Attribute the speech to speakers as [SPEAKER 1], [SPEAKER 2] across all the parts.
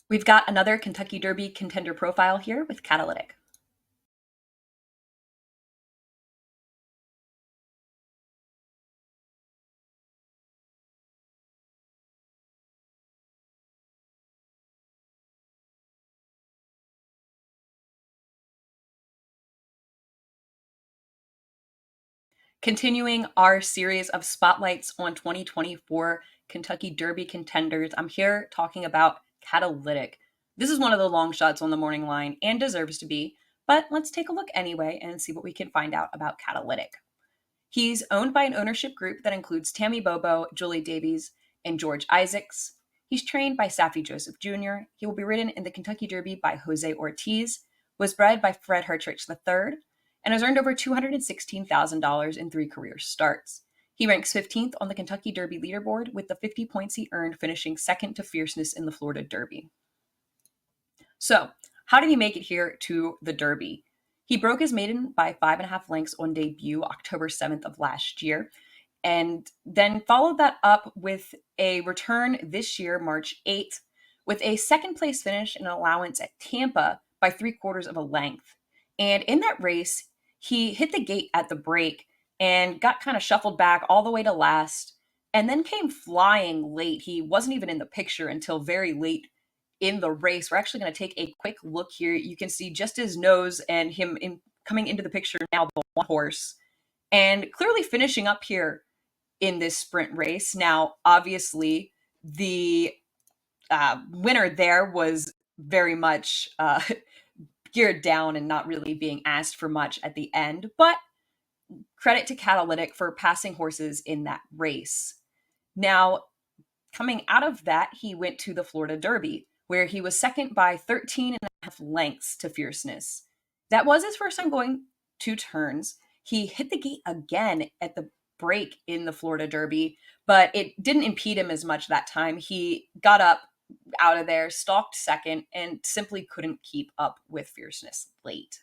[SPEAKER 1] We've got another Kentucky Derby contender profile here with Catalytic. Continuing our series of spotlights on 2024 Kentucky Derby contenders, I'm here talking about Catalytic. This is one of the long shots on the morning line and deserves to be, but let's take a look anyway and see what we can find out about Catalytic. He's owned by an ownership group that includes Tammy Bobo, Julie Davies, and George Isaacs. He's trained by Safi Joseph Jr. He will be ridden in the Kentucky Derby by Jose Ortiz, was bred by Fred Hertrich III, and has earned over $216,000 in 3 career starts. He ranks 15th on the Kentucky Derby leaderboard with the 50 points he earned, finishing second to Fierceness in the Florida Derby. So, how did he make it here to the Derby? He broke his maiden by 5.5 lengths on debut October 7th of last year, and then followed that up with a return this year, March 8th, with a second place finish and an allowance at Tampa by 3/4 of a length. And in that race, he hit the gate at the break and got kind of shuffled back all the way to last, and then came flying late. He wasn't even in the picture until very late in the race. We're actually going to take a quick look here. You can see just his nose and him coming into the picture now, the one horse, and clearly finishing up here in this sprint race. Now, obviously, the winner there was very much geared down and not really being asked for much at the end, but credit to Catalytic for passing horses in that race. Now, coming out of that, he went to the Florida Derby, where he was second by 13.5 lengths to Fierceness. That was his first time going 2 turns. He hit the gate again at the break in the Florida Derby, but it didn't impede him as much that time. He got up out of there, stalked second, and simply couldn't keep up with Fierceness late.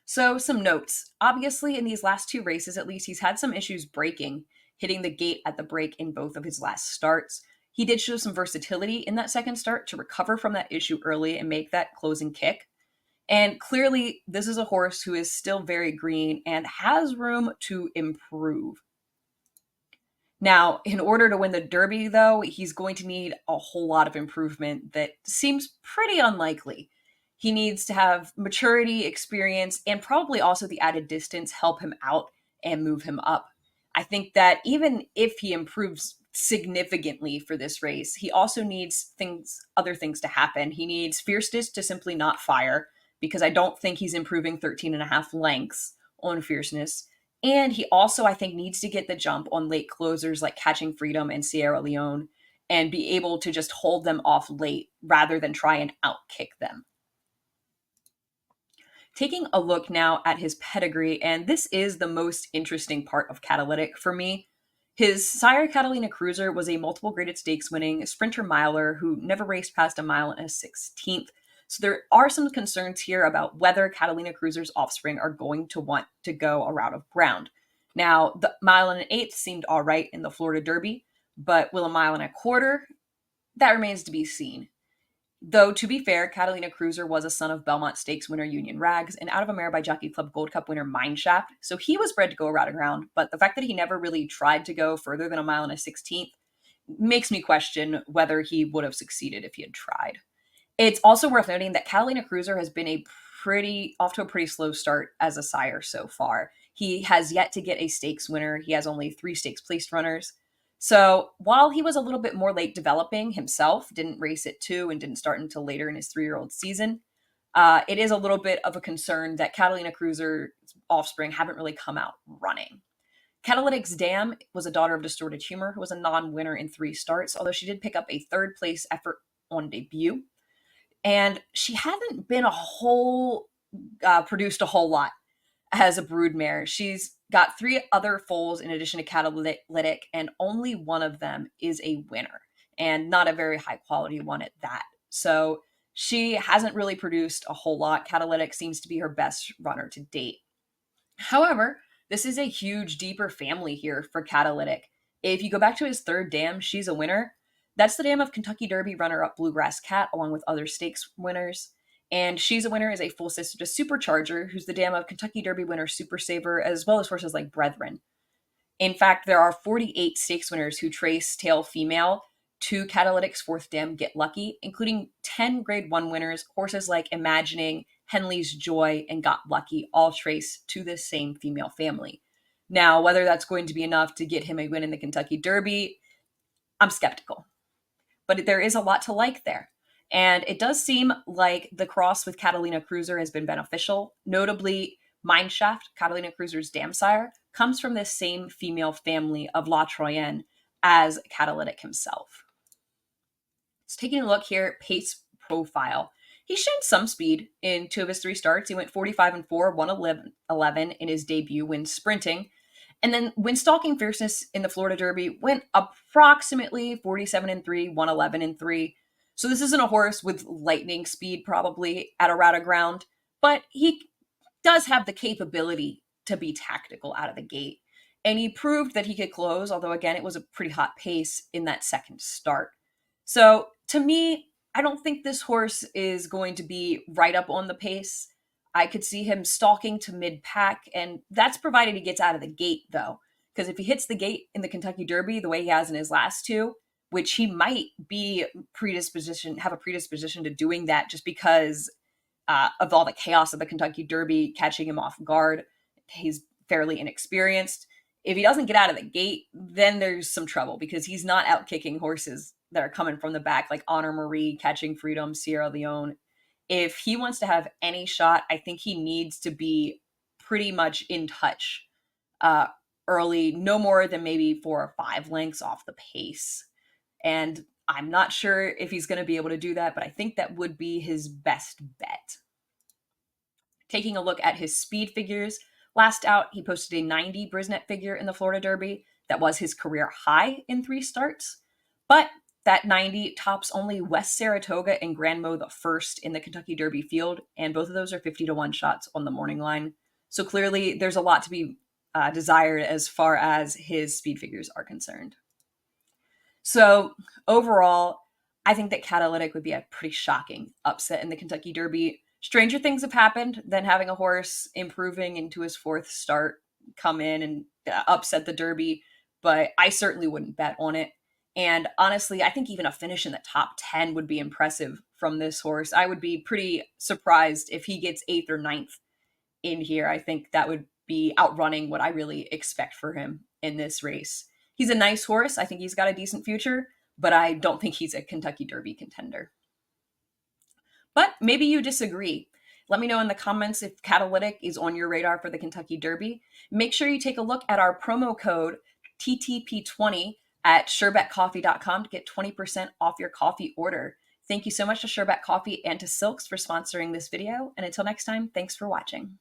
[SPEAKER 1] So, some notes. Obviously, in these last 2 races, at least, he's had some issues breaking, hitting the gate at the break in both of his last starts. He did show some versatility in that second start to recover from that issue early and make that closing kick. And clearly, this is a horse who is still very green and has room to improve. Now, in order to win the Derby, though, he's going to need a whole lot of improvement that seems pretty unlikely. He needs to have maturity, experience, and probably also the added distance help him out and move him up. I think that even if he improves significantly for this race, he also needs other things to happen. He needs fierceness to simply not fire, because I don't think he's improving 13.5 lengths on fierceness. And he also, I think, needs to get the jump on late closers like Catching Freedom and Sierra Leone and be able to just hold them off late rather than try and outkick them. Taking a look now at his pedigree, and this is the most interesting part of Catalytic for me. His sire, Catalina Cruiser, was a multiple graded stakes winning sprinter miler who never raced past a mile and a 16th. So there are some concerns here about whether Catalina Cruiser's offspring are going to want to go a route of ground. Now, the mile and an eighth seemed all right in the Florida Derby, but will a mile and a quarter? That remains to be seen. Though, to be fair, Catalina Cruiser was a son of Belmont Stakes winner Union Rags and Out of a Mare by Jockey Club Gold Cup winner Mineshaft, so he was bred to go a route of ground, but the fact that he never really tried to go further than a mile and a 16th makes me question whether he would have succeeded if he had tried. It's also worth noting that Catalina Cruiser has been off to a pretty slow start as a sire so far. He has yet to get a stakes winner. He has only 3 stakes placed runners. So while he was a little bit more late developing himself, didn't race at 2 and didn't start until later in his 3-year-old season, it is a little bit of a concern that Catalina Cruiser's offspring haven't really come out running. Catalytic's Dam was a daughter of Distorted Humor, who was a non-winner in 3 starts, although she did pick up a 3rd place effort on debut. And she hasn't been produced a whole lot as a broodmare. She's got 3 other foals in addition to Catalytic, and only one of them is a winner, and not a very high quality one at that. So she hasn't really produced a whole lot. Catalytic seems to be her best runner to date. However, this is a huge, deeper family here for Catalytic. If you go back to his 3rd dam, she's a winner. That's the dam of Kentucky Derby runner-up Bluegrass Cat, along with other stakes winners. And She's a Winner is a full sister to Supercharger, who's the dam of Kentucky Derby winner Super Saver, as well as horses like Brethren. In fact, there are 48 stakes winners who trace tail female to Catalytic's fourth dam Get Lucky, including 10 Grade 1 winners, horses like Imagining, Henley's Joy, and Got Lucky, all trace to this same female family. Now, whether that's going to be enough to get him a win in the Kentucky Derby, I'm skeptical. But there is a lot to like there. And it does seem like the cross with Catalina Cruiser has been beneficial. Notably, Mineshaft, Catalina Cruiser's dam sire, comes from this same female family of La Troyenne as Catalytic himself. So taking a look here at pace profile, he's shown some speed in 2 of his 3 starts. He went 45 and 4, 111 in his debut when sprinting. And then when stalking fierceness in the Florida Derby, went approximately 47 and 3, 111 and 3. So this isn't a horse with lightning speed probably at a rat of ground, but he does have the capability to be tactical out of the gate. And he proved that he could close, although again, it was a pretty hot pace in that second start. So to me, I don't think this horse is going to be right up on the pace. I could see him stalking to mid-pack, and that's provided he gets out of the gate, though. Because if he hits the gate in the Kentucky Derby the way he has in his last 2, which he might be have a predisposition to doing that just because of all the chaos of the Kentucky Derby catching him off guard. He's fairly inexperienced. If he doesn't get out of the gate, then there's some trouble because he's not out kicking horses that are coming from the back, like Honor Marie, Catching Freedom, Sierra Leone. If he wants to have any shot, I think he needs to be pretty much in touch early, no more than maybe 4 or 5 lengths off the pace. And I'm not sure if he's going to be able to do that, but I think that would be his best bet. Taking a look at his speed figures, last out, he posted a 90 Brisnet figure in the Florida Derby. That was his career high in 3 starts. But that 90 tops only West Saratoga and Granmo the first in the Kentucky Derby field, and both of those are 50-1 shots on the morning line. So clearly there's a lot to be desired as far as his speed figures are concerned. So overall, I think that Catalytic would be a pretty shocking upset in the Kentucky Derby. Stranger things have happened than having a horse improving into his 4th start come in and upset the Derby, but I certainly wouldn't bet on it. And honestly, I think even a finish in the top 10 would be impressive from this horse. I would be pretty surprised if he gets 8th or 9th in here. I think that would be outrunning what I really expect for him in this race. He's a nice horse. I think he's got a decent future, but I don't think he's a Kentucky Derby contender. But maybe you disagree. Let me know in the comments if Catalytic is on your radar for the Kentucky Derby. Make sure you take a look at our promo code TTP20 at sherbetcoffee.com to get 20% off your coffee order. Thank you so much to Sherbet Coffee and to Silks for sponsoring this video. And until next time, thanks for watching.